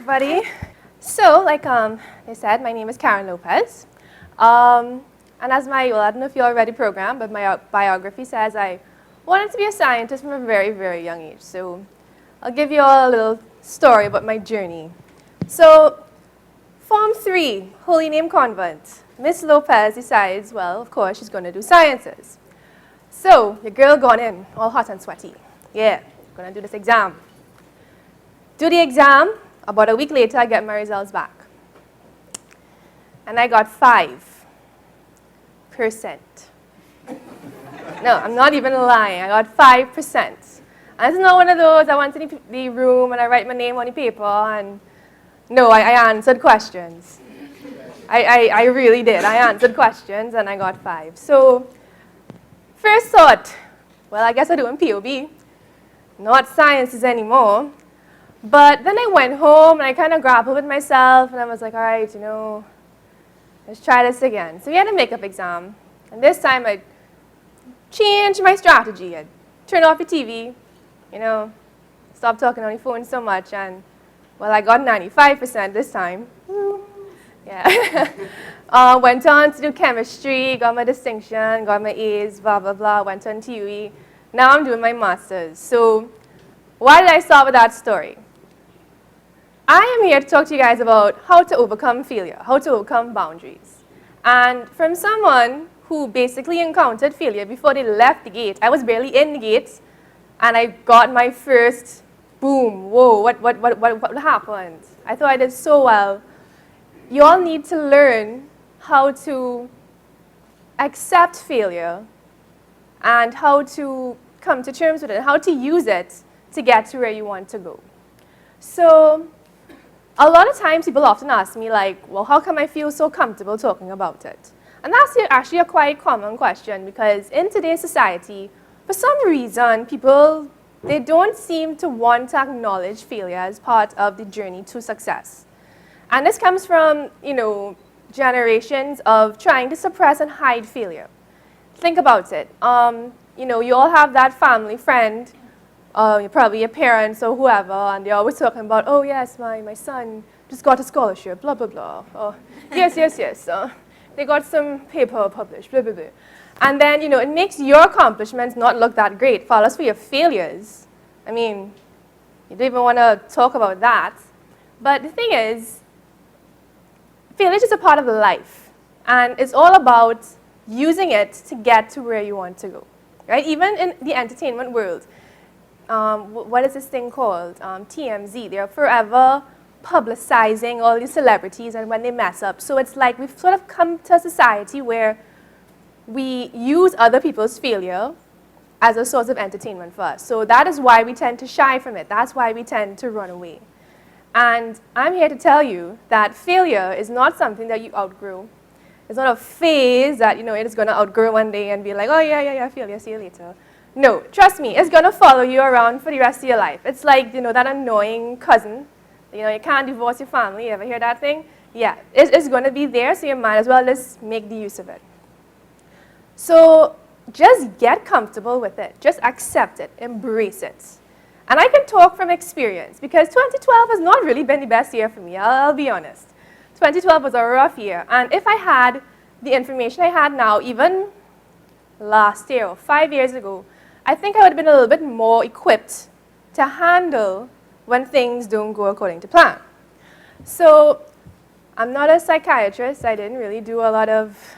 everybody. So, like they said, my name is Karen Lopez. And as I don't know if you already programmed, but my biography says I wanted to be a scientist from a very, very young age. So I'll give you all a little story about my journey. So, Form 3, Holy Name Convent. Miss Lopez decides, well, of course, she's going to do sciences. So, your girl gone in, all hot and sweaty. Yeah, going to do this exam. Do the exam. About a week later, I get my results back. And I got 5%. No, I'm not even lying. I got 5%. And it's not one of those, I went to the room and I write my name on the paper and no, I answered questions. I really did. I answered questions and I got 5. So, first thought, well, I guess I'm doing POB. Not sciences anymore. But then I went home and I kind of grappled with myself and I was like, all right, let's try this again. So we had a makeup exam. And this time I changed my strategy. I turned off the TV, stopped talking on the phone so much. And, well, I got 95% this time. Yeah. Went on to do chemistry, got my distinction, got my A's, blah, blah, blah. Went on TUE. Now I'm doing my master's. So why did I start with that story? I am here to talk to you guys about how to overcome failure, how to overcome boundaries. And from someone who basically encountered failure before they left the gate, I was barely in the gate, and I got my first boom, whoa, what happened? I thought I did so well. You all need to learn how to accept failure and how to come to terms with it, how to use it to get to where you want to go. So, a lot of times people often ask me like, well, how come I feel so comfortable talking about it? And that's actually a quite common question because in today's society, for some reason, people, they don't seem to want to acknowledge failure as part of the journey to success. And this comes from, generations of trying to suppress and hide failure. Think about it. You all have that family friend, probably your parents or whoever, and they're always talking about, oh yes, my son just got a scholarship, blah, blah, blah. Oh, yes. They got some paper published, blah, blah, blah. And then, it makes your accomplishments not look that great. For us, for your failures, I mean, you don't even want to talk about that. But the thing is, failure is a part of life. And it's all about using it to get to where you want to go, right? Even in the entertainment world, what is this thing called? TMZ. They're forever publicizing all these celebrities and when they mess up. So it's like we've sort of come to a society where we use other people's failure as a source of entertainment for us. So that is why we tend to shy from it. That's why we tend to run away. And I'm here to tell you that failure is not something that you outgrow. It's not a phase that, it is going to outgrow one day and be like, oh, yeah, failure, see you later. No, trust me, it's going to follow you around for the rest of your life. It's like, that annoying cousin. You can't divorce your family. You ever hear that thing? Yeah, it's going to be there, so you might as well just make the use of it. So just get comfortable with it. Just accept it. Embrace it. And I can talk from experience because 2012 has not really been the best year for me. I'll be honest. 2012 was a rough year. And if I had the information I had now, even last year or 5 years ago, I think I would have been a little bit more equipped to handle when things don't go according to plan. So I'm not a psychiatrist. I didn't really do a lot of,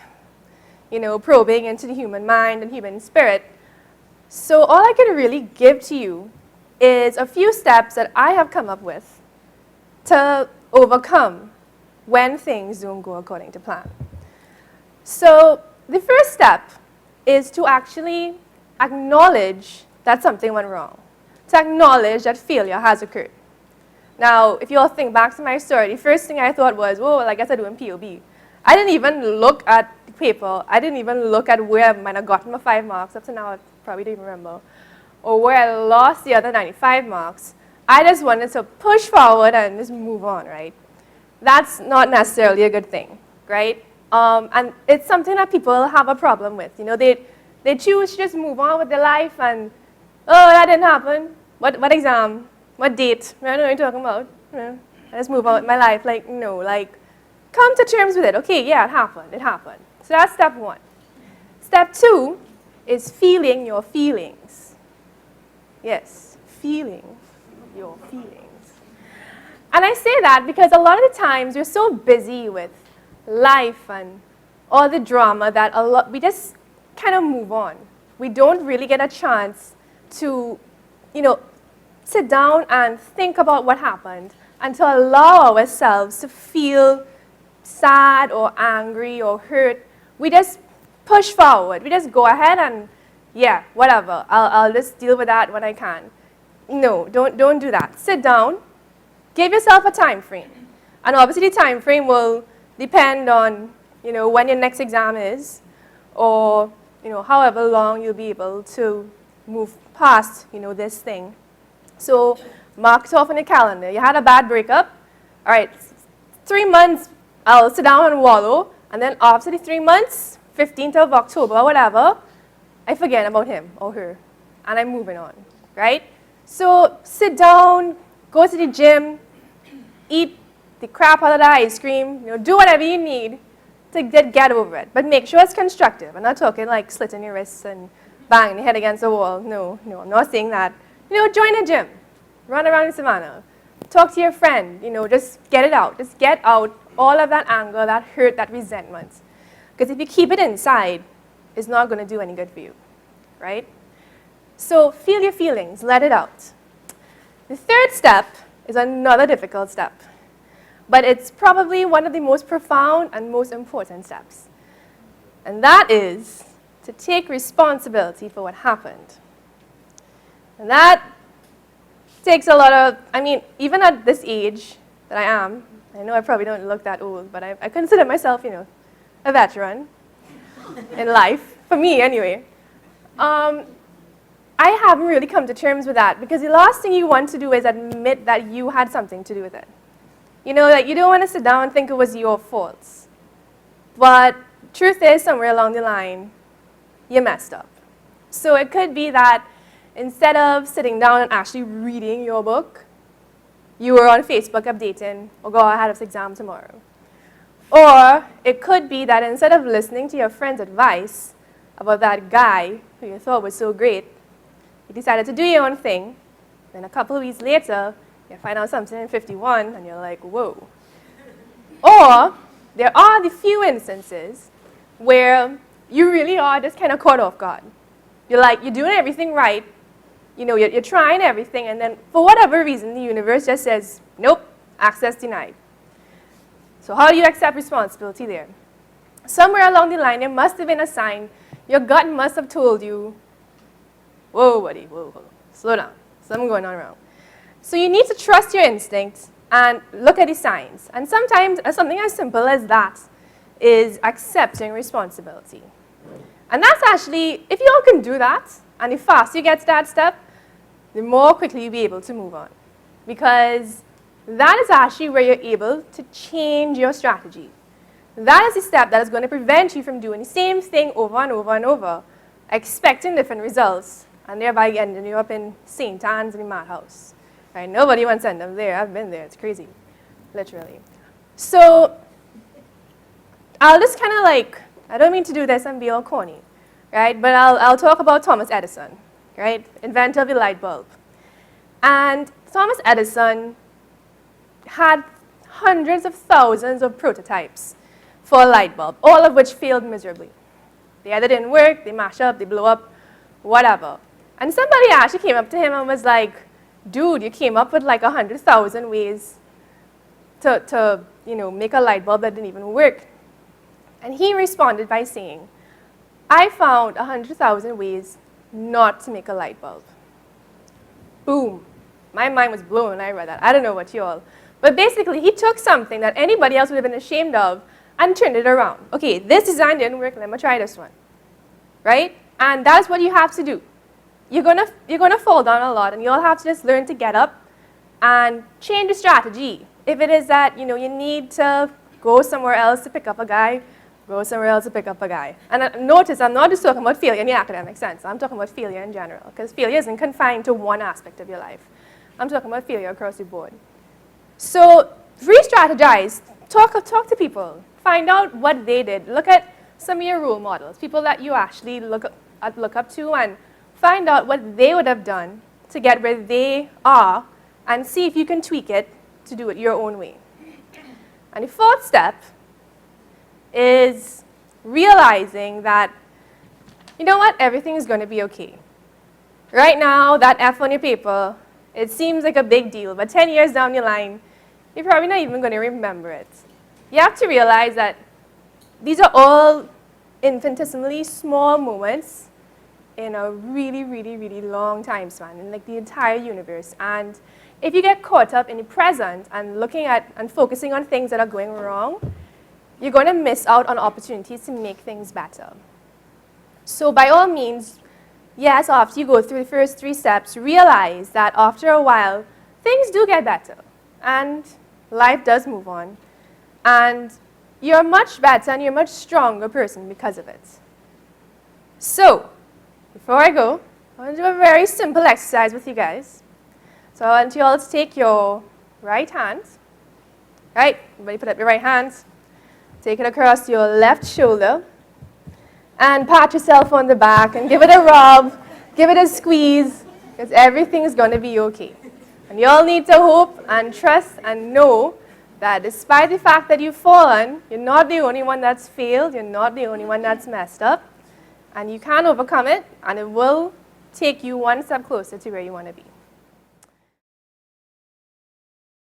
probing into the human mind and human spirit. So all I can really give to you is a few steps that I have come up with to overcome when things don't go according to plan. So the first step is to actually acknowledge that something went wrong, to acknowledge that failure has occurred. Now, if you all think back to my story, the first thing I thought was, well, I guess I'm doing POB. I didn't even look at the paper. I didn't even look at where I might have gotten my 5 marks. Up to now, I probably don't even remember. Or where I lost the other 95 marks. I just wanted to push forward and just move on, right? That's not necessarily a good thing, right? And it's something that people have a problem with. They choose to just move on with their life and, oh, that didn't happen. What exam? What date? I don't know what you're talking about. I I just move on with my life. Like, no, like, come to terms with it. Okay, yeah, it happened. It happened. So that's step one. Step two is feeling your feelings. Yes, feeling your feelings. And I say that because a lot of the times we're so busy with life and all the drama that we just kind of move on. We don't really get a chance to, sit down and think about what happened and to allow ourselves to feel sad or angry or hurt. We just push forward. We just go ahead and, yeah, whatever. I'll just deal with that when I can. No, don't do that. Sit down. Give yourself a time frame. And obviously the time frame will depend on, when your next exam is or, however long you'll be able to move past, this thing. So mark it off on your calendar. You had a bad breakup. All right, 3 months, I'll sit down and wallow. And then after the 3 months, 15th of October or whatever, I forget about him or her. And I'm moving on, right? So sit down, go to the gym, eat the crap out of the ice cream, do whatever you need to get over it. But make sure it's constructive. I'm not talking like slitting your wrists and banging your head against the wall. No, I'm not saying that. Join a gym. Run around in Savannah. Talk to your friend. Just get it out. Just get out all of that anger, that hurt, that resentment. Because if you keep it inside, it's not going to do any good for you, right? So feel your feelings. Let it out. The third step is another difficult step. But it's probably one of the most profound and most important steps. And that is to take responsibility for what happened. And that takes a lot of, even at this age that I am, I know I probably don't look that old, but I consider myself, a veteran in life, for me anyway. I haven't really come to terms with that because the last thing you want to do is admit that you had something to do with it. Like you don't want to sit down and think it was your fault. But truth is, somewhere along the line, you messed up. So it could be that instead of sitting down and actually reading your book, you were on Facebook updating, or go, I had this exam tomorrow. Or it could be that instead of listening to your friend's advice about that guy who you thought was so great, you decided to do your own thing. Then a couple of weeks later, you find out something in 51, and you're like, whoa. Or there are the few instances where you really are just kind of caught off guard. You're doing everything right. You're trying everything, and then for whatever reason, the universe just says, nope, access denied. So how do you accept responsibility there? Somewhere along the line, there must have been a sign. Your gut must have told you, whoa, buddy, whoa, slow down. Something going on wrong. So you need to trust your instincts and look at the signs. And sometimes something as simple as that is accepting responsibility. And that's actually, if you all can do that, and the faster you get to that step, the more quickly you'll be able to move on. Because that is actually where you're able to change your strategy. That is the step that is going to prevent you from doing the same thing over and over and over, expecting different results, and thereby ending you up in St. Anne's in the madhouse. Right? Nobody wants to end up there. I've been there. It's crazy, literally. So I'll just kind of I don't mean to do this and be all corny, right? But I'll talk about Thomas Edison, right? Inventor of the light bulb. And Thomas Edison had hundreds of thousands of prototypes for a light bulb, all of which failed miserably. They either didn't work, they mash up, they blow up, whatever. And somebody actually came up to him and was like, dude, you came up with 100,000 ways to make a light bulb that didn't even work. And he responded by saying, I found 100,000 ways not to make a light bulb. Boom. My mind was blown when I read that. I don't know about you all. But basically, he took something that anybody else would have been ashamed of and turned it around. Okay, this design didn't work, let me try this one. Right? And that's what you have to do. You're gonna fall down a lot, and you'll have to just learn to get up and change the strategy. If it is that you need to go somewhere else to pick up a guy, go somewhere else to pick up a guy. And notice, I'm not just talking about failure in the academic sense. I'm talking about failure in general, because failure isn't confined to one aspect of your life. I'm talking about failure across the board. So re-strategize. Talk to people. Find out what they did. Look at some of your role models, people that you actually look up to, and find out what they would have done to get where they are, and see if you can tweak it to do it your own way. And the fourth step is realizing that, you know what, everything is going to be okay. Right now, that F on your paper, it seems like a big deal, but 10 years down the line, you're probably not even going to remember it. You have to realize that these are all infinitesimally small moments in a really, really, really long time span, in like the entire universe. And if you get caught up in the present and looking at and focusing on things that are going wrong, you're going to miss out on opportunities to make things better. So by all means, yes, after you go through the first 3 steps, realize that after a while, things do get better, and life does move on. And you're much better and you're a much stronger person because of it. So, before I go, I want to do a very simple exercise with you guys. So I want you all to take your right hand, right? Everybody put up your right hand. Take it across your left shoulder. And pat yourself on the back and give it a rub, give it a squeeze, because everything is going to be okay. And you all need to hope and trust and know that despite the fact that you've fallen, you're not the only one that's failed, you're not the only one that's messed up, and you can overcome it, and it will take you one step closer to where you want to be.